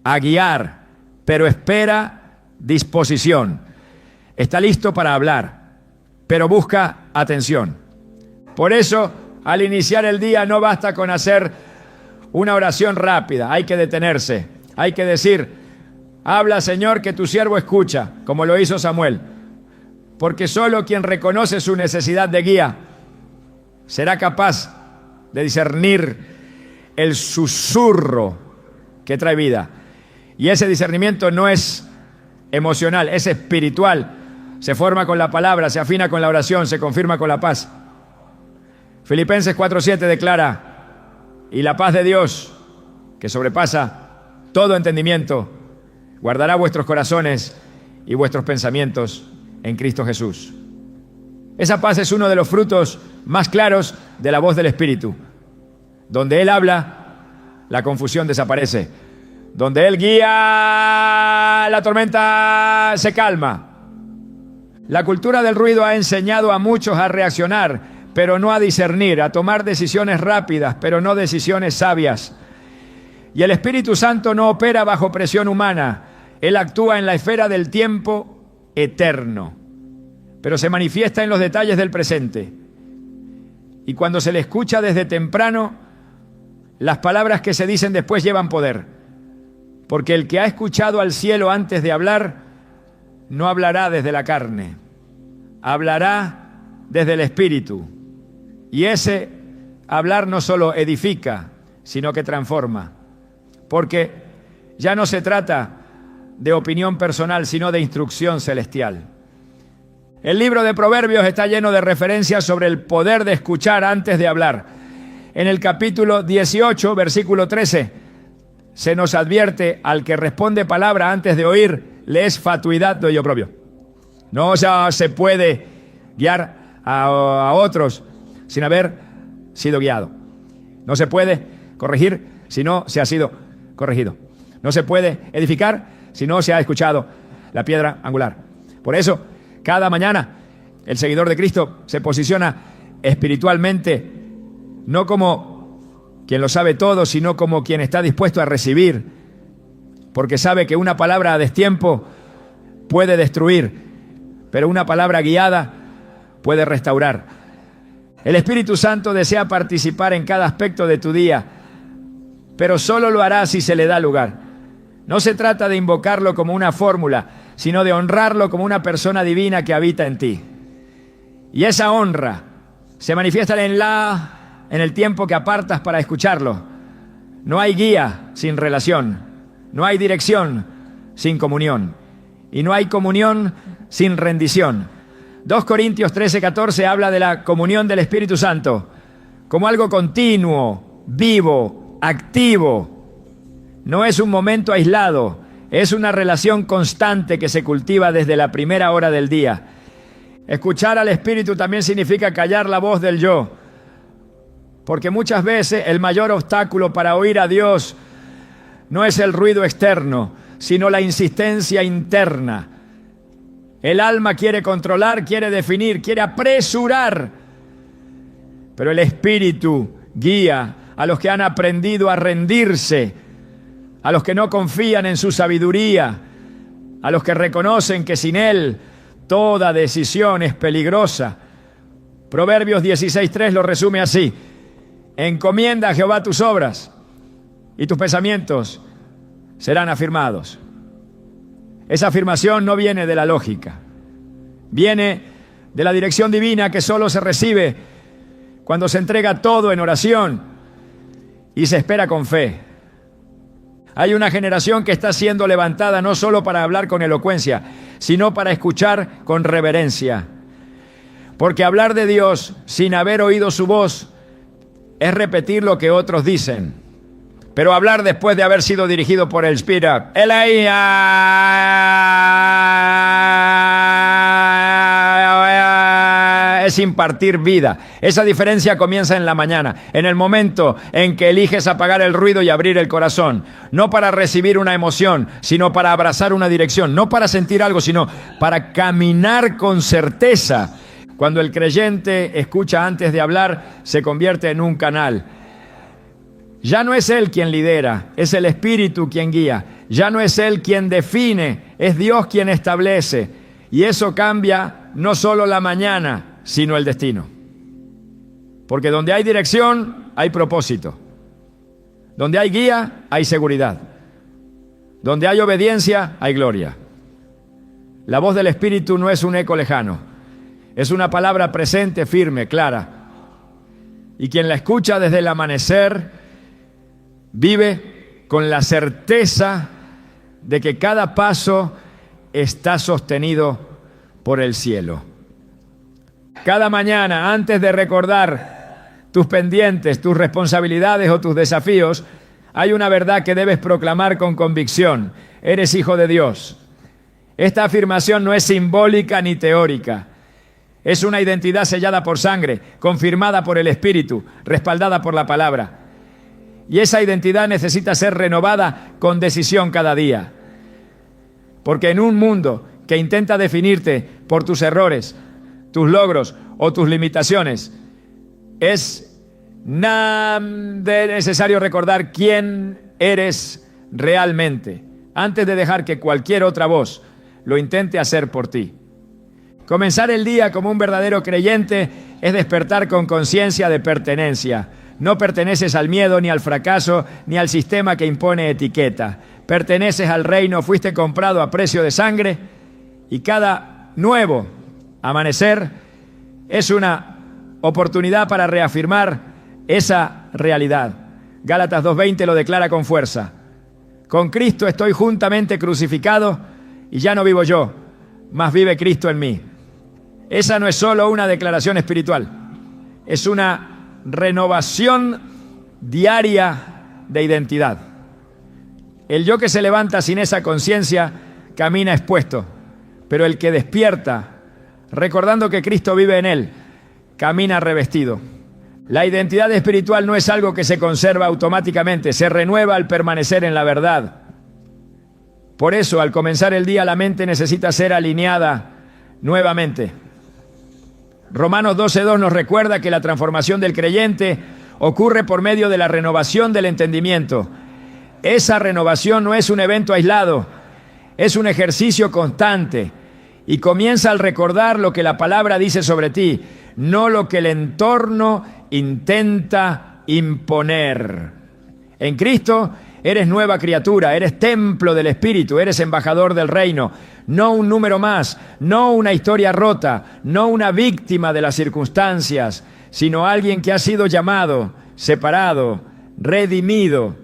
a guiar, pero espera disposición. Está listo para hablar, pero busca atención. Por eso, al iniciar el día no basta con hacer una oración rápida, hay que detenerse, hay que decir: habla, Señor, que tu siervo escucha, como lo hizo Samuel. Porque solo quien reconoce su necesidad de guía será capaz de discernir el susurro que trae vida. Y ese discernimiento no es emocional, es espiritual. Se forma con la palabra, se afina con la oración, se confirma con la paz. Filipenses 4:7 declara: y la paz de Dios, que sobrepasa todo entendimiento, guardará vuestros corazones y vuestros pensamientos en Cristo Jesús. Esa paz es uno de los frutos más claros de la voz del Espíritu. Donde Él habla, la confusión desaparece. Donde Él guía, la tormenta se calma. La cultura del ruido ha enseñado a muchos a reaccionar, pero no a discernir, a tomar decisiones rápidas, pero no decisiones sabias. Y el Espíritu Santo no opera bajo presión humana. Él actúa en la esfera del tiempo eterno, pero se manifiesta en los detalles del presente. Y cuando se le escucha desde temprano, las palabras que se dicen después llevan poder. Porque el que ha escuchado al cielo antes de hablar, no hablará desde la carne, hablará desde el Espíritu. Y ese hablar no solo edifica, sino que transforma. Porque ya no se trata de opinión personal, sino de instrucción celestial. El libro de Proverbios está lleno de referencias sobre el poder de escuchar antes de hablar. En el capítulo 18, versículo 13, se nos advierte: al que responde palabra antes de oír, le es fatuidad de oprobio. No se puede guiar a otros sin haber sido guiado. No se puede corregir si no se ha sido corregido. No se puede edificar si no se ha escuchado la piedra angular. Por eso, cada mañana, el seguidor de Cristo se posiciona espiritualmente, no como quien lo sabe todo, sino como quien está dispuesto a recibir, porque sabe que una palabra a destiempo puede destruir, pero una palabra guiada puede restaurar. El Espíritu Santo desea participar en cada aspecto de tu día, pero solo lo hará si se le da lugar. No se trata de invocarlo como una fórmula, sino de honrarlo como una persona divina que habita en ti. Y esa honra se manifiesta en el tiempo que apartas para escucharlo. No hay guía sin relación, no hay dirección sin comunión, y no hay comunión sin rendición. 2 Corintios 13:14 habla de la comunión del Espíritu Santo como algo continuo, vivo, activo. No es un momento aislado, es una relación constante que se cultiva desde la primera hora del día. Escuchar al Espíritu también significa callar la voz del yo, Porque muchas veces el mayor obstáculo para oír a Dios no es el ruido externo, sino la insistencia interna. El alma quiere controlar, quiere definir, quiere apresurar, pero el Espíritu guía a los que han aprendido a rendirse, a los que no confían en su sabiduría, a los que reconocen que sin Él toda decisión es peligrosa. Proverbios 16:3 lo resume así: encomienda a Jehová tus obras y tus pensamientos serán afirmados. Esa afirmación no viene de la lógica, viene de la dirección divina que solo se recibe cuando se entrega todo en oración y se espera con fe. Hay una generación que está siendo levantada no solo para hablar con elocuencia, sino para escuchar con reverencia. Porque hablar de Dios sin haber oído su voz es repetir lo que otros dicen. Pero hablar después de haber sido dirigido por el Espíritu, es impartir vida. Esa diferencia comienza en la mañana, en el momento en que eliges apagar el ruido y abrir el corazón. No para recibir una emoción, sino para abrazar una dirección. No para sentir algo, sino para caminar con certeza. Cuando el creyente escucha antes de hablar, se convierte en un canal. Ya no es él quien lidera, es el Espíritu quien guía. Ya no es él quien define, es Dios quien establece. Y eso cambia no solo la mañana, sino el destino. Porque donde hay dirección, hay propósito. Donde hay guía, hay seguridad. Donde hay obediencia, hay gloria. La voz del Espíritu no es un eco lejano. Es una palabra presente, firme, clara. Y quien la escucha desde el amanecer vive con la certeza de que cada paso está sostenido por el cielo. Cada mañana, antes de recordar tus pendientes, tus responsabilidades o tus desafíos, hay una verdad que debes proclamar con convicción: eres hijo de Dios. Esta afirmación no es simbólica ni teórica. Es una identidad sellada por sangre, confirmada por el Espíritu, respaldada por la palabra. Y esa identidad necesita ser renovada con decisión cada día. Porque en un mundo que intenta definirte por tus errores, tus logros o tus limitaciones, es necesario recordar quién eres realmente, antes de dejar que cualquier otra voz lo intente hacer por ti. Comenzar el día como un verdadero creyente es despertar con conciencia de pertenencia. No perteneces al miedo, ni al fracaso, ni al sistema que impone etiqueta. Perteneces al reino, fuiste comprado a precio de sangre, y cada nuevo amanecer es una oportunidad para reafirmar esa realidad. Gálatas 2:20 lo declara con fuerza: con Cristo estoy juntamente crucificado, y ya no vivo yo, mas vive Cristo en mí. Esa no es solo una declaración espiritual, es una renovación diaria de identidad. El yo que se levanta sin esa conciencia camina expuesto, pero el que despierta, recordando que Cristo vive en él, camina revestido. La identidad espiritual no es algo que se conserva automáticamente, se renueva al permanecer en la verdad. Por eso, al comenzar el día, la mente necesita ser alineada nuevamente. Romanos 12:2 nos recuerda que la transformación del creyente ocurre por medio de la renovación del entendimiento. Esa renovación no es un evento aislado, es un ejercicio constante, y comienza al recordar lo que la palabra dice sobre ti, no lo que el entorno intenta imponer. En Cristo eres nueva criatura, eres templo del Espíritu, eres embajador del reino, no un número más, no una historia rota, no una víctima de las circunstancias, sino alguien que ha sido llamado, separado, redimido.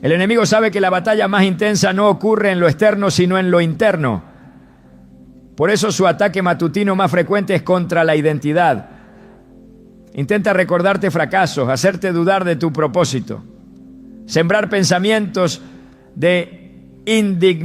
El enemigo sabe que la batalla más intensa no ocurre en lo externo, sino en lo interno. Por eso su ataque matutino más frecuente es contra la identidad. Intenta recordarte fracasos, hacerte dudar de tu propósito, sembrar pensamientos de indignidad